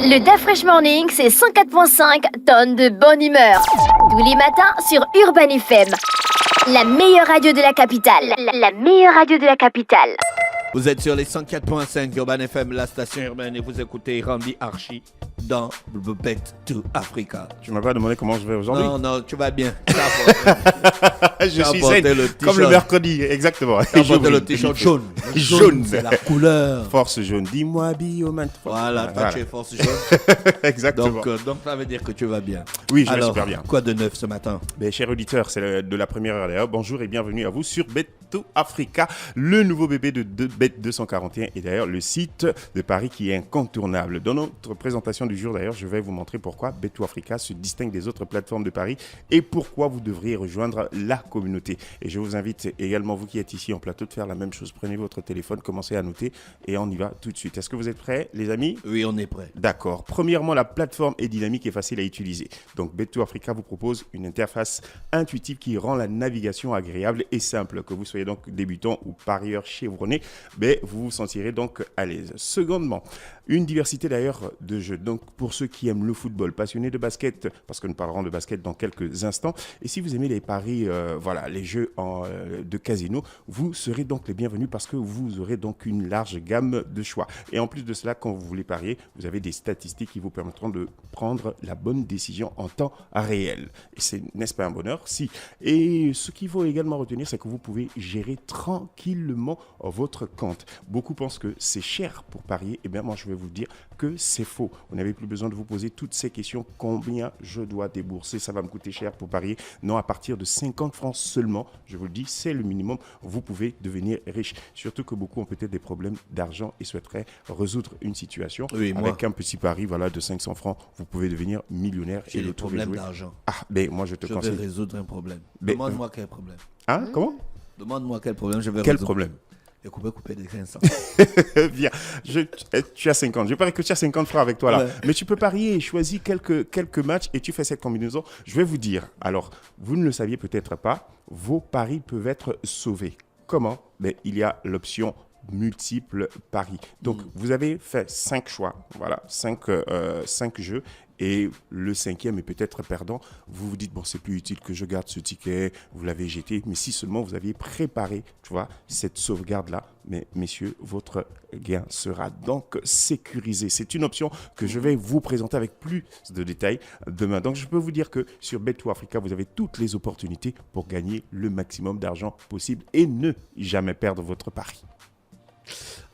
Le DA Fresh Morning, c'est 104.5 tonnes de bonne humeur. Tous les matins sur Urban FM. La meilleure radio de la capitale. La meilleure radio de la capitale. Vous êtes sur les 104.5 Urban FM, la station urbaine, et vous écoutez Randy Archie dans Back to Africa. Tu m'as pas demandé comment je vais aujourd'hui? Non, tu vas bien. Je suis zen, comme le mercredi, exactement. Tu as porté le t-shirt jaune. Jaune, c'est la couleur. Force jaune, dis-moi Bioman. Voilà, toi tu es force jaune. Exactement. Donc ça veut dire que tu vas bien. Oui, je vais super bien. Quoi de neuf ce matin? Chers auditeurs, c'est de la première heure d'ailleurs. Bonjour et bienvenue à vous sur Bet to Africa, le nouveau bébé de Bet 241 et d'ailleurs le site de Paris qui est incontournable. Dans notre présentation du jour d'ailleurs, je vais vous montrer pourquoi Bet to Africa se distingue des autres plateformes de Paris et pourquoi vous devriez rejoindre la communauté. Et je vous invite également, vous qui êtes ici en plateau, de faire la même chose. Prenez votre téléphone, commencez à noter et on y va tout de suite. Est-ce que vous êtes prêts, les amis? Oui, on est prêts. D'accord. Premièrement, la plateforme est dynamique et facile à utiliser. Donc, Bet2 Africa vous propose une interface intuitive qui rend la navigation agréable et simple. Que vous soyez donc débutant ou parieur chevronné, vous vous sentirez donc à l'aise. Secondement, une diversité d'ailleurs de jeux. Donc, pour ceux qui aiment le football, passionnés de basket, parce que nous parlerons de basket dans quelques instants, et si vous aimez les paris, les jeux de casino, vous serez donc les bienvenus parce que vous aurez donc une large gamme de choix. Et en plus de cela, quand vous voulez parier, vous avez des statistiques qui vous permettront de prendre la bonne décision en temps réel. Et c'est, n'est-ce pas un bonheur? Si. Et ce qu'il faut également retenir, c'est que vous pouvez gérer tranquillement votre compte. Beaucoup pensent que c'est cher pour parier. Eh bien, moi, je vais vous dire que c'est faux. Vous n'avez plus besoin de vous poser toutes ces questions. Combien je dois débourser? Ça va me coûter cher pour parier? Non, à partir de 50 francs seulement, je vous le dis, c'est le minimum. Vous pouvez devenir riche. Surtout que beaucoup ont peut-être des problèmes d'argent et souhaiteraient résoudre une situation. Oui, avec un petit pari de 500 francs, vous pouvez devenir millionnaire. J'ai des problèmes d'argent. Moi, je te conseille. Je vais résoudre un problème. Demande-moi quel problème. Comment? Demande-moi quel problème je vais Quel résoudre. problème? Et couper des 500. Bien, tu as 50. Je parie que tu as 50 francs avec toi là. Ouais. Mais tu peux parier et choisir quelques matchs et tu fais cette combinaison. Je vais vous dire, alors, vous ne le saviez peut-être pas, vos paris peuvent être sauvés. Comment? Il y a l'option multiples paris. Donc, vous avez fait 5 choix, 5 jeux. Et le 5e est peut-être perdant. Vous vous dites, c'est plus utile que je garde ce ticket. Vous l'avez jeté. Mais si seulement vous aviez préparé, cette sauvegarde-là, mais messieurs, votre gain sera donc sécurisé. C'est une option que je vais vous présenter avec plus de détails demain. Donc, je peux vous dire que sur Bet2 Africa, vous avez toutes les opportunités pour gagner le maximum d'argent possible et ne jamais perdre votre pari.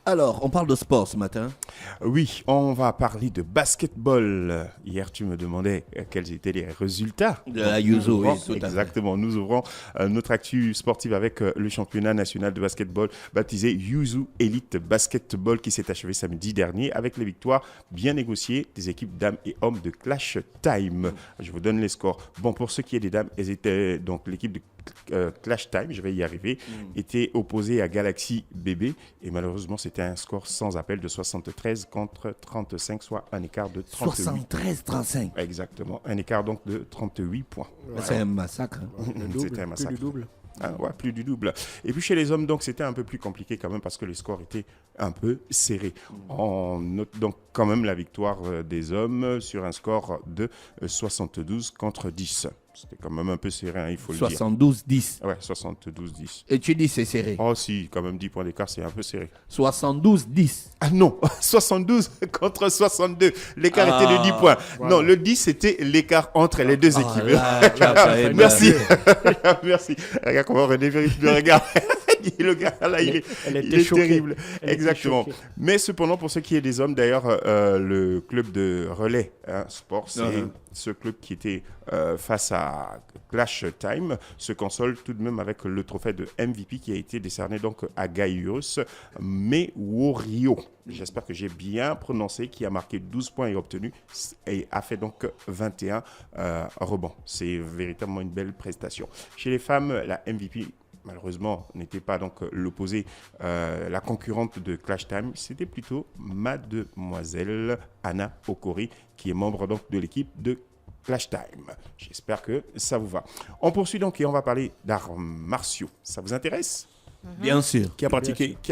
Alors, on parle de sport ce matin. Oui, on va parler de basketball. Hier, tu me demandais quels étaient les résultats. De la Yuzu, oui, tout à fait. Exactement. Nous ouvrons notre actu sportive avec le championnat national de basketball baptisé Yuzu Elite Basketball qui s'est achevé samedi dernier avec les victoires bien négociées des équipes dames et hommes de Clash Time. Je vous donne les scores. Pour ce qui est des dames, elles étaient donc l'équipe de Clash Time, je vais y arriver, était opposée à Galaxy BB et malheureusement c'était un score sans appel de 73 contre 35, soit un écart de 38. 73-35. Exactement, un écart donc de 38 points. Ouais. C'est un massacre. C'était un massacre. Plus du double. Plus du double. Et puis chez les hommes, donc c'était un peu plus compliqué quand même parce que les scores étaient un peu serrés. On note donc quand même la victoire des hommes sur un score de 72 contre 10. C'était quand même un peu serré, il faut le dire. 72-10. Ouais, 72-10. Et tu dis c'est serré? Oh si, quand même 10 points d'écart, c'est un peu serré. 72-10. Ah non, 72 contre 62. L'écart était de 10 points. Voilà. Non, le 10, c'était l'écart entre les deux équipes. Là, merci. Merci. Regarde comment René vérifie le regard. Le gars, là, il est terrible. Exactement. Mais cependant, pour ce qui est des hommes, d'ailleurs, le club de relais sport, c'est ce club qui était face à Clash Time, se console tout de même avec le trophée de MVP qui a été décerné donc à Gaius Meworio. J'espère que j'ai bien prononcé, qui a marqué 12 points et a fait donc 21 rebonds. C'est véritablement une belle prestation. Chez les femmes, la MVP malheureusement n'était pas donc l'opposé, la concurrente de Clash Time, c'était plutôt mademoiselle Anna Okori qui est membre donc de l'équipe de Clash Time. J'espère que ça vous va. On poursuit donc et on va parler d'arts martiaux. Ça vous intéresse? Bien sûr. Qui a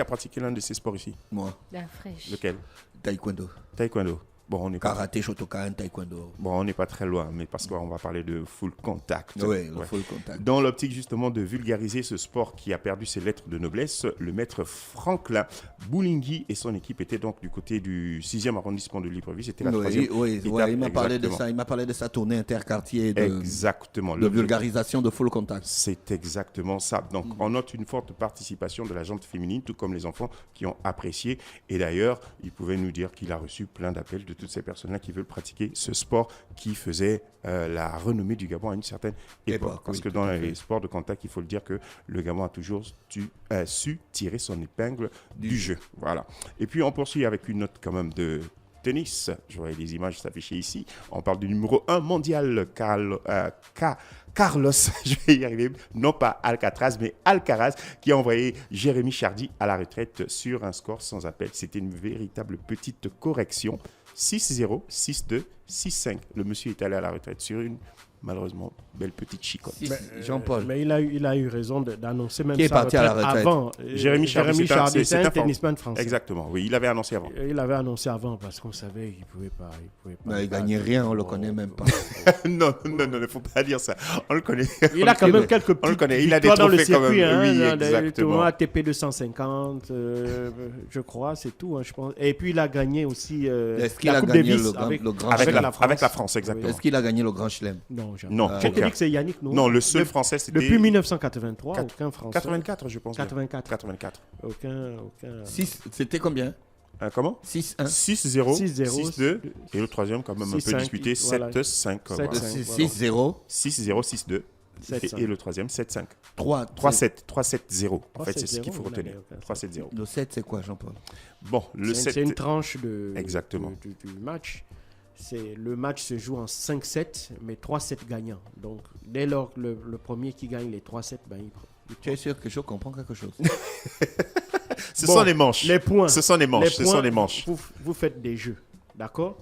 pratiqué l'un de ces sports ici? Moi. La fraîche. Lequel? Taekwondo. Taekwondo. Bon, on n'est pas, Karaté, Shotokan, Taekwondo. on n'est pas très loin, mais parce qu'on va parler de full contact. Oui, le full contact. Dans l'optique justement de vulgariser ce sport qui a perdu ses lettres de noblesse, le maître Franklin Boulingui et son équipe étaient donc du côté du 6e arrondissement de Libreville. C'était la troisième étape. Il m'a parlé de Exactement. ça. Il m'a parlé de sa tournée interquartier Exactement. de vulgarisation de full contact. C'est exactement ça. Donc, on note une forte participation de la gente féminine, tout comme les enfants qui ont apprécié. Et d'ailleurs, il pouvait nous dire qu'il a reçu plein d'appels de toutes ces personnes-là qui veulent pratiquer ce sport qui faisait la renommée du Gabon à une certaine époque. Parce que dans les sports de contact, il faut le dire que le Gabon a toujours su tirer son épingle du jeu. Voilà. Et puis, on poursuit avec une note quand même de tennis. Je vois les images s'afficher ici. On parle du numéro 1 mondial, Carlos, je vais y arriver, non pas Alcatraz, mais Alcaraz, qui a envoyé Jérémy Chardy à la retraite sur un score sans appel. C'était une véritable petite correction. 6-0, 6-2, 6-5. Le monsieur est allé à la retraite sur une, malheureusement, belle petite chicotte. Jean-Paul. Mais il a eu raison d'annoncer même Qui est sa parti à la retraite retraite avant. Jérémy Chardy, c'est un tennisman français. Exactement, oui, il avait annoncé avant. Il avait annoncé avant parce qu'on savait qu'il ne pouvait pas. Il gagnait rien, on le connaît même pas. non, il ne faut pas dire ça. On le connaît. Il a quand même quelques On le connaît. petites Il a des victoires dans le trophées quand circuit. même. Oui, Dans des exactement. tournois ATP 250, je crois, c'est tout, je pense. Et puis il a gagné aussi Est-ce qu'il la a Coupe gagné Davis le grand Avec chelem? la France, exactement. Est-ce qu'il a gagné le grand chelem? Non, jamais. Non, Je te aucun. dis que c'est Yannick Noah. Non, le seul français, c'était... Depuis 1983, aucun français. 84, je pense. 84. 84. Aucun. C'était combien? Comment 6-1. 6-0, 6-0, 6-2. Et le troisième, quand même, un peu 6-5, disputé, voilà. 7-5. 7-5. 6-0. 6-0, 6-2. 7-5. Et le troisième, 7-5. 3-7. 3-7-0. En fait, c'est ce 3-7-0, qu'il faut il retenir. avait 3-7-0. Le 7, c'est quoi, Jean-Paul? Bon, le C'est 7. une tranche Exactement. du match. Le match se joue en 5-7, mais 3-7 gagnants. Donc, dès lors que le premier qui gagne les 3-7, il Tu es sûr que je comprends quelque chose? Ce Bon, sont les manches. Les points. Ce sont les manches. Ce sont les manches. Vous faites des jeux, d'accord?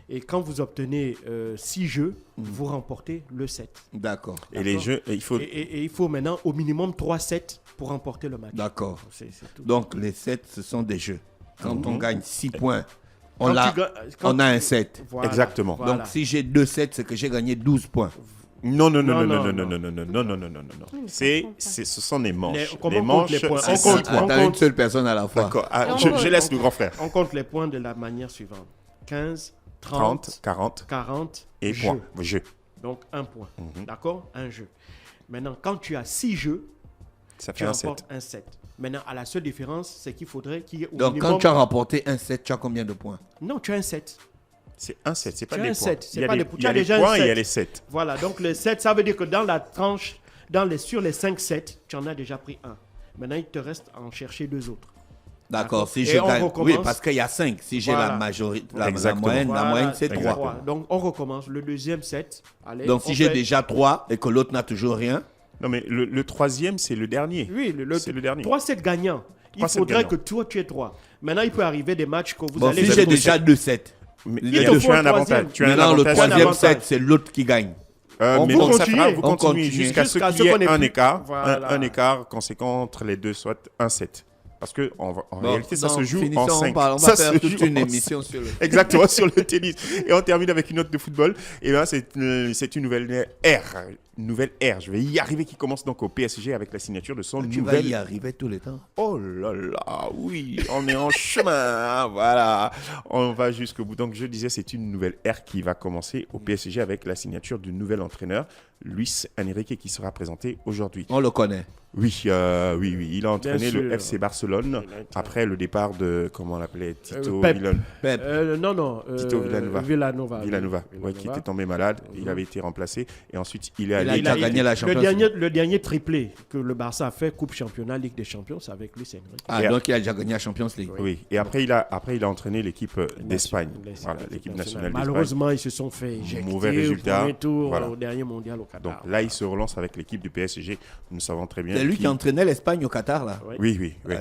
Et quand vous obtenez 6 jeux, vous remportez le 7. D'accord. Et les jeux, il faut... Et il faut maintenant au minimum 3-7 pour remporter le match. D'accord. C'est tout. Donc, les 7, ce sont des jeux. Quand on gagne 6 points, Quand on a un 7. Voilà, Exactement. voilà. Donc, si j'ai 2 7, c'est que j'ai gagné 12 points. Non. Non. Ce sont les manches. Comment Les on compte manches, les points? c'est On ça. compte. Attends, une seule personne à la fois. D'accord. On Je compte. laisse le grand frère. On compte les points de la manière suivante. 15, 30, 40 40 et jeux. points. Jeu. Donc, un point. D'accord? Un jeu. Maintenant, quand tu as 6 jeux, Ça tu fait un 7. remportes un 7. Maintenant, à la seule différence, c'est qu'il faudrait qu'il y ait au Donc, minimum... quand tu as remporté un 7, tu as combien de points? Non, tu as un 7. C'est un 7, c'est pas Tu as des un points. 7, c'est Il y a pas les- des points. il y Tu a as les déjà un points et il y a 7. les 7. Voilà, donc le 7, ça veut dire que dans la tranche, sur les 5 7, tu en as déjà pris un. Maintenant, il te reste à en chercher 2 autres. D'accord, si Et je on gagne. recommence. Oui, parce qu'il y a 5. Si j'ai Voilà. la majorité, la Exactement. moyenne, Voilà, la moyenne c'est 3. Exactement. Donc, on recommence. Le deuxième 7. Allez, Donc, on si j'ai fait- déjà 3 et que l'autre n'a toujours rien, Non, mais le troisième, c'est le dernier. Oui, C'est le dernier. 3-7 gagnants. Il 3-7 faudrait gagnants. que toi, tu aies 3. Maintenant, il peut arriver des matchs que vous bon, allez... si j'ai déjà 2 7, Mais Il tu te as faut un un avantage. troisième. Tu as un maintenant le avantage. troisième avantage. 7, c'est l'autre qui gagne. On Mais peut donc, ça continuer. fera, vous On continuez continue. jusqu'à ce Jusqu'à qu'il ce y ait qu'on ait un plus- écart. Voilà. Un écart conséquent entre les deux, soit un 7. Parce que en réalité, ça se joue en 5. On va Ça faire se toute joue une en émission sur le... Exactement, sur le tennis. Et on termine avec une note de football. Et bien, c'est une nouvelle ère. Une nouvelle ère. Je vais y arriver qui commence donc au PSG avec la signature de son Tu vas nouvel... y arriver tous les temps. Oh là là, oui, on est en chemin. Hein, voilà, on va jusqu'au bout. Donc, je disais, c'est une nouvelle ère qui va commencer au PSG avec la signature du nouvel entraîneur, Luis Enrique, qui sera présenté aujourd'hui. On le connaît. Oui, il a entraîné Bien le sûr. FC Barcelone après le départ de, comment on l'appelait, Tito Pep. Pep. Non. Tito Villanova. Villanova. Ouais, qui était tombé malade. Il avait été remplacé. Et ensuite, il est allé... a déjà gagné la Champions League. Le dernier triplé que le Barça a fait, Coupe Championnat, Ligue des Champions, c'est avec Luis Enrique. Ah, Et donc il a déjà gagné la Champions League. Oui, et après, il a entraîné l'équipe d'Espagne. Voilà, l'équipe nationale d'Espagne. Malheureusement, ils se sont fait éjecter Mauvais résultat. au premier tour, Voilà. au dernier mondial au Qatar. Donc là, il se relance avec l'équipe du PSG. Nous savons très bien. C'est lui qui entraînait l'Espagne au Qatar, là. Oui. Ouais.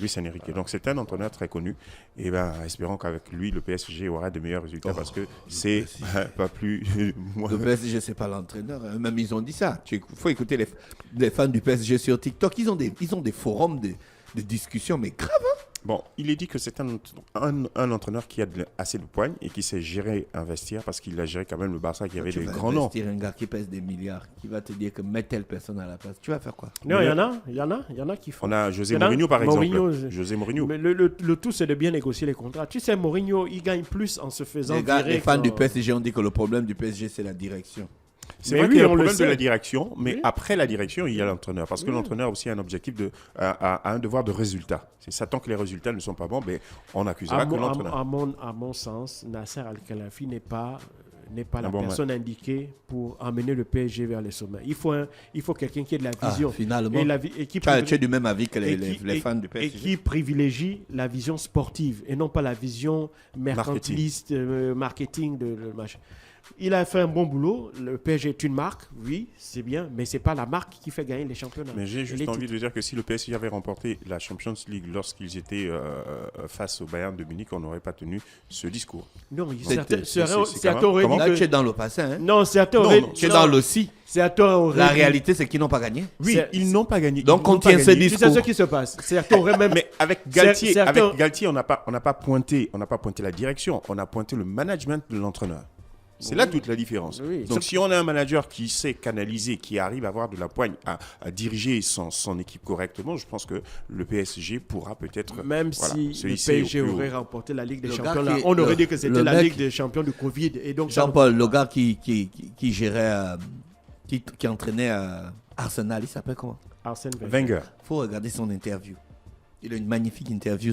Luis Enrique. Donc c'est un entraîneur très connu. Et ben, espérons qu'avec lui, le PSG aura de meilleurs résultats parce que c'est pas plus. Le PSG, c'est pas l'entraîneur. hein. Même ils ont dit ça. Il faut écouter les fans du PSG sur TikTok. Ils ont des forums de discussion, mais grave. Hein. Bon, il est dit que c'est un entraîneur qui a assez de poigne et qui sait gérer un vestiaire parce qu'il a géré quand même le Barça qui avait des grands noms. Tu vas investir un gars qui pèse des milliards, qui va te dire que mets telle personne à la place. Tu vas faire quoi? Non, il y en a qui font. On a José Il y en a- Mourinho par exemple. Mourinho, José Mourinho. Mais le tout, c'est de bien négocier les contrats. Tu sais, Mourinho, il gagne plus en se faisant virer. Les fans qu'en- du PSG ont dit que le problème du PSG, c'est la direction. C'est Mais vrai oui, qu'il y a on le le problème de sait. la direction, mais Oui. après la direction, il y a l'entraîneur. Parce que l'entraîneur a aussi un objectif, a un devoir de résultat. C'est ça, tant que les résultats ne sont pas bons, ben, on accusera que l'entraîneur. À mon sens, Nasser Al-Khelaifi n'est pas la bon personne indiquée pour emmener le PSG vers les sommets. Il faut quelqu'un qui ait de la vision. Finalement, Et qui tu es du même avis que les et fans du et PSG. qui privilégie la vision sportive et non pas la vision mercantiliste, marketing de match. Il a fait un bon boulot. Le PSG est une marque, oui, c'est bien, mais c'est pas la marque qui fait gagner les championnats. Mais j'ai Et juste les envie titres. de dire que si le PSG avait remporté la Champions League lorsqu'ils étaient face au Bayern de Munich, on n'aurait pas tenu ce discours. Non, C'est certains auraient dit Là, tu es que... dans le passé. Hein? Non, certains Non, auraient... non, Tu es dans le si. Certains auraient La dit- réalité, c'est qu'ils n'ont pas gagné. Oui, C'est- ils n'ont pas gagné. Donc, Ils n'ont on pas tient ce gagné. Tu sais ce qui se passe. Certains auraient même... Mais avec Galtier, Certains- on n'a pas pointé la direction, on a pointé le management de l'entraîneur. C'est là toute la différence. Oui. Donc, si on a un manager qui sait canaliser, qui arrive à avoir de la poigne, à diriger son équipe correctement, je pense que le PSG pourra peut-être Même voilà, si se le hisser au PSG plus haut. aurait remporté la Ligue des Le gars Champions, là, qui- on aurait le- dit que c'était le la mec- Ligue des Champions du Covid. Et donc, ça- Jean-Paul, le gars qui gérait, qui entraînait Arsenal, il s'appelle comment? Arsène Wenger. Il faut regarder son interview. Il a une magnifique interview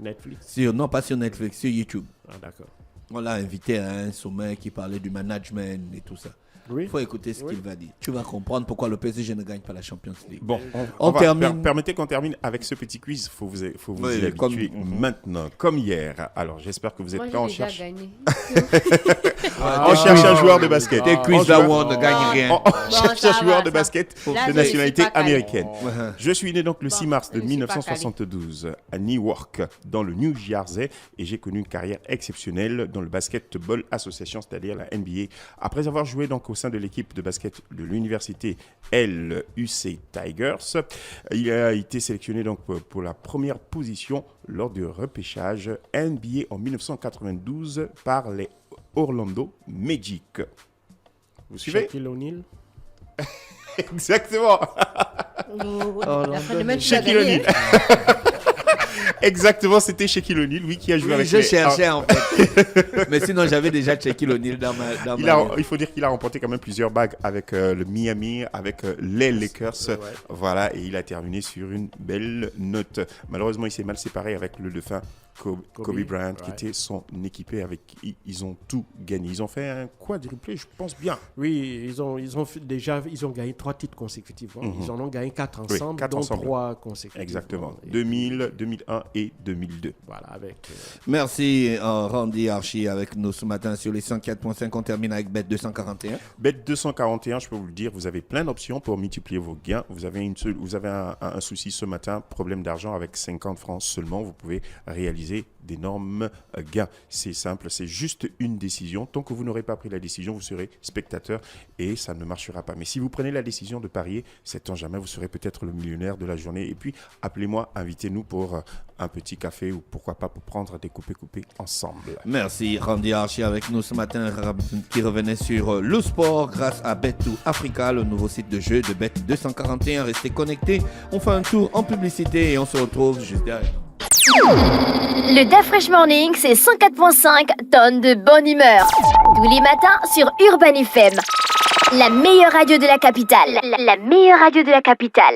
Netflix. non pas sur Netflix, sur YouTube. Ah, d'accord. On l'a invité à un sommet qui parlait du management et tout ça. Oui. Il faut écouter ce qu'il va dire. Tu vas comprendre pourquoi le PSG ne gagne pas la Champions League. Bon, On va- termine. Permettez qu'on termine avec ce petit quiz. Faut vous Oui, y habituer comme- maintenant, comme hier. Alors, j'espère que vous êtes Moi, prêts. On j'ai déjà cherche, gagné. on cherche un joueur de basket. Tes quiz là où on ne gagne rien. On cherche ça un joueur va, de ça. basket Là, de je nationalité suis pas calée. américaine. Je suis né donc le 6 mars de je suis pas 1972 à Newark, dans le New Jersey, et j'ai connu une carrière exceptionnelle dans le Basketball Association, c'est-à-dire la NBA. Après avoir joué donc au sein de l'équipe de basket de l'université LUC Tigers, il a été sélectionné donc pour la première position lors du repêchage NBA en 1992 par les Orlando Magic. Vous suivez? Shaquille O'Neal. Exactement. La fin de match, tu as Shaquille gagné. O'Neal. Exactement, c'était Shaquille O'Neal, oui, qui a joué Oui, avec je les... cherchais en fait. Mais sinon, j'avais déjà Shaquille O'Neal dans ma Il faut dire qu'il a remporté quand même plusieurs bagues avec le Miami, avec les Lakers. Voilà, et il a terminé sur une belle note. Malheureusement, il s'est mal séparé avec le défunt Kobe Bryant, qui était son équipé, avec qui ils ont tout gagné. Ils ont fait un quadruplé, je pense bien. Oui, ils ont gagné 3 titres consécutifs. Hein. Ils en ont gagné 4 Oui, ensemble, 4 dont ensemble. 3 consécutifs. Exactement. Et 2000, 2001 et 2002. Voilà, avec... Merci Randy Archie avec nous ce matin sur les 104.5. On termine avec Bet 241. Bet 241, je peux vous le dire, vous avez plein d'options pour multiplier vos gains. Vous avez un souci ce matin, problème d'argent avec 50 francs seulement. Vous pouvez réaliser d'énormes gains. C'est simple, c'est juste une décision. Tant que vous n'aurez pas pris la décision, vous serez spectateur et ça ne marchera pas. Mais si vous prenez la décision de parier, c'est en jamais, vous serez peut-être le millionnaire de la journée. Et puis, appelez-moi, invitez-nous pour un petit café ou pourquoi pas pour prendre des coupés ensemble. Merci Randy Archie avec nous ce matin qui revenait sur le sport grâce à Bet2 Africa, le nouveau site de jeu de Bet 241. Restez connectés, on fait un tour en publicité et on se retrouve juste derrière. Le DAF Fresh Morning, c'est 104.5 tonnes de bonne humeur. Tous les matins sur Urban FM. La meilleure radio de la capitale. La meilleure radio de la capitale.